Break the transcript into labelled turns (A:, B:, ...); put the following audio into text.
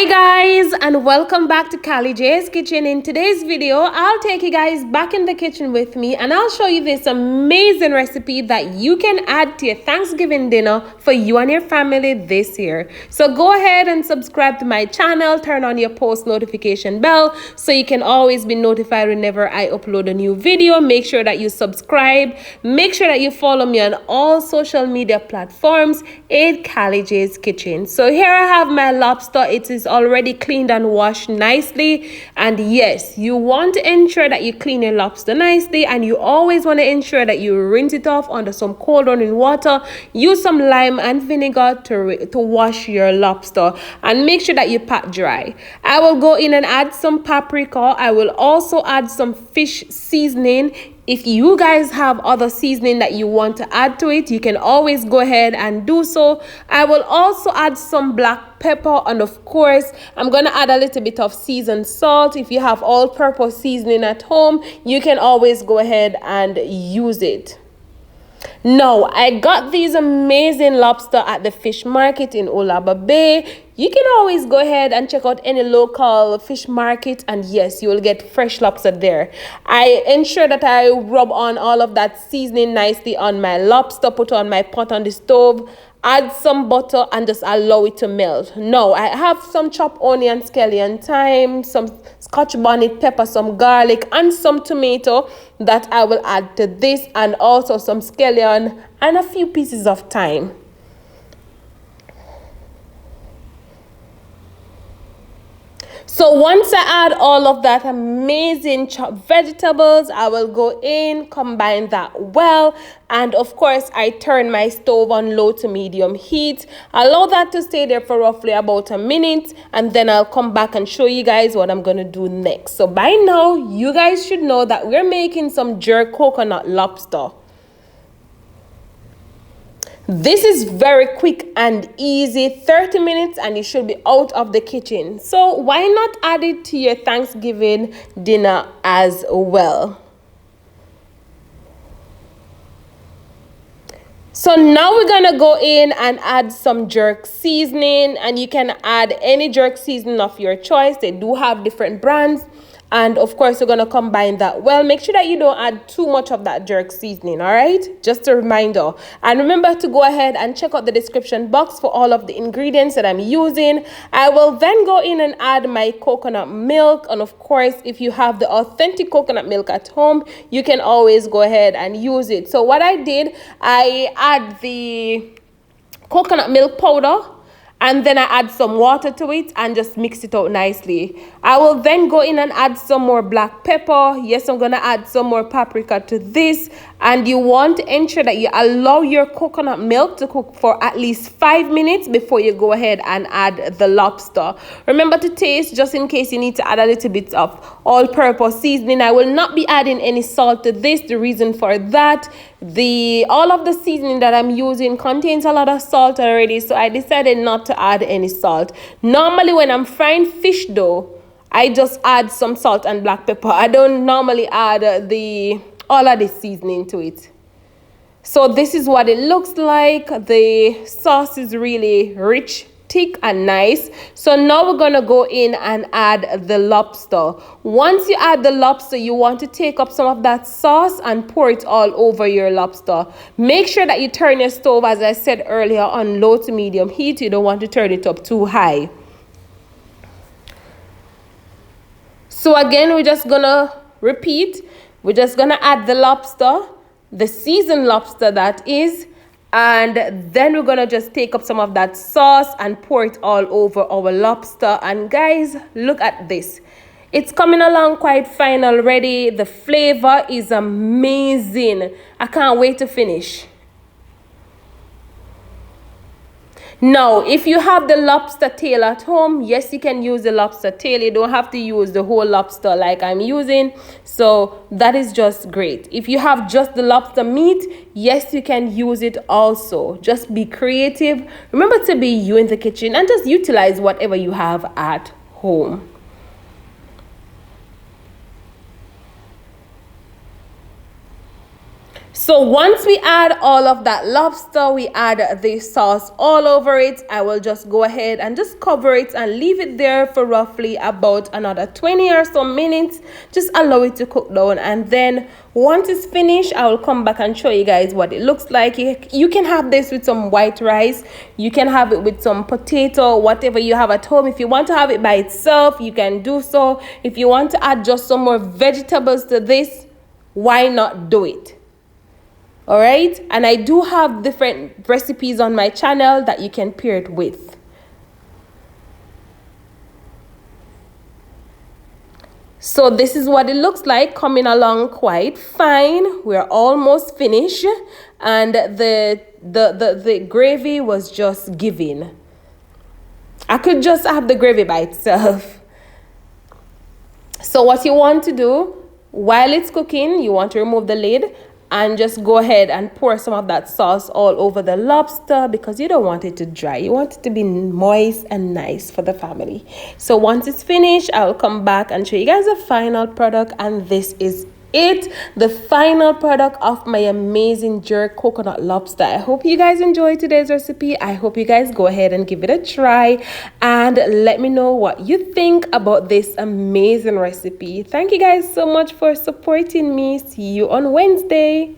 A: Hi guys, and welcome back to Callie J's Kitchen. In today's video, I'll take you guys back in the kitchen with me and I'll show you this amazing recipe that you can add to your Thanksgiving dinner for you and your family this year. So go ahead and subscribe to my channel, turn on your post notification bell so you can always be notified whenever I upload a new video. Make sure that you subscribe. Make sure that you follow me on all social media platforms at Callie J's Kitchen. So here I have my lobster. It is already cleaned and washed nicely, and yes, you want to ensure that you clean your lobster nicely, and you always want to ensure that you rinse it off under some cold running water. Use some lime and vinegar to wash your lobster, and make sure that you pat dry. I will go in and add some paprika. I will also add some fish seasoning. If you guys have other seasoning that you want to add to it, you can always go ahead and do so. I will also add some black pepper, and of course I'm gonna add a little bit of seasoned salt. If you have all-purpose seasoning at home, you can always go ahead and use it. Now, I got these amazing lobster at the fish market in Olaba Bay. You can always go ahead and check out any local fish market, and yes, you will get fresh lobster there. I ensure that I rub on all of that seasoning nicely on my lobster, put on my pot on the stove, add some butter and just allow it to melt. Now, I have some chopped onion, scallion, thyme, some scotch bonnet pepper, some garlic and some tomato that I will add to this, and also some scallion and a few pieces of thyme. So once I add all of that amazing chopped vegetables, I will go in, combine that well, and of course I turn my stove on low to medium heat. Allow that to stay there for roughly about a minute, and then I'll come back and show you guys what I'm gonna do next. So by now, you guys should know that we're making some jerk coconut lobster. This is very quick and easy, 30 minutes and you should be out of the kitchen. So why not add it to your Thanksgiving dinner as well? So now we're gonna go in and add some jerk seasoning, and you can add any jerk seasoning of your choice. They do have different brands. And of course, you're gonna combine that well. Make sure that you don't add too much of that jerk seasoning, all right? Just a reminder. And remember to go ahead and check out the description box for all of the ingredients that I'm using. I will then go in and add my coconut milk. And of course, if you have the authentic coconut milk at home, you can always go ahead and use it. So what I did, I add the coconut milk powder, and then I add some water to it and just mix it out nicely. I will then go in and add some more black pepper. Yes, I'm gonna add some more paprika to this. And you want to ensure that you allow your coconut milk to cook for at least 5 minutes before you go ahead and add the lobster. Remember to taste, just in case you need to add a little bit of all-purpose seasoning. I will not be adding any salt to this. The reason for that, all of the seasoning that I'm using contains a lot of salt already, so I decided not to add any salt. Normally when I'm frying fish though, I just add some salt and black pepper. I don't normally add all of the seasoning to it. So this is what it looks like. The sauce is really rich, thick and nice. So now we're gonna go in and add the lobster. Once you add the lobster, you want to take up some of that sauce and pour it all over your lobster. Make sure that you turn your stove, as I said earlier, on low to medium heat. You don't want to turn it up too high. So again, we're just gonna repeat. We're just gonna add the lobster, the seasoned lobster that is, and then we're gonna just take up some of that sauce and pour it all over our lobster. And guys, look at this. It's coming along quite fine already. The flavor is amazing. I can't wait to finish. Now, if you have the lobster tail at home, yes, you can use the lobster tail. You don't have to use the whole lobster like I'm using. So that is just great. If you have just the lobster meat, yes, you can use it also. Just be creative. Remember to be you in the kitchen and just utilize whatever you have at home. So once we add all of that lobster, we add the sauce all over it. I will just go ahead and just cover it and leave it there for roughly about another 20 or so minutes. Just allow it to cook down, and then once it's finished, I will come back and show you guys what it looks like. You can have this with some white rice, you can have it with some potato, whatever you have at home. If you want to have it by itself, you can do so. If you want to add just some more vegetables to this, why not do it? All right, and I do have different recipes on my channel that you can pair it with. So this is what it looks like, coming along quite fine. We're almost finished, and the gravy was just giving. I could just have the gravy by itself. So what you want to do while it's cooking, you want to remove the lid and just go ahead and pour some of that sauce all over the lobster, because you don't want it to dry. You want it to be moist and nice for the family. So once it's finished, I'll come back and show you guys the final product, and this is it, the final product of my amazing jerk coconut lobster. I hope you guys enjoyed today's recipe. I hope you guys go ahead and give it a try and let me know what you think about this amazing recipe. Thank you guys so much for supporting me. See you on Wednesday.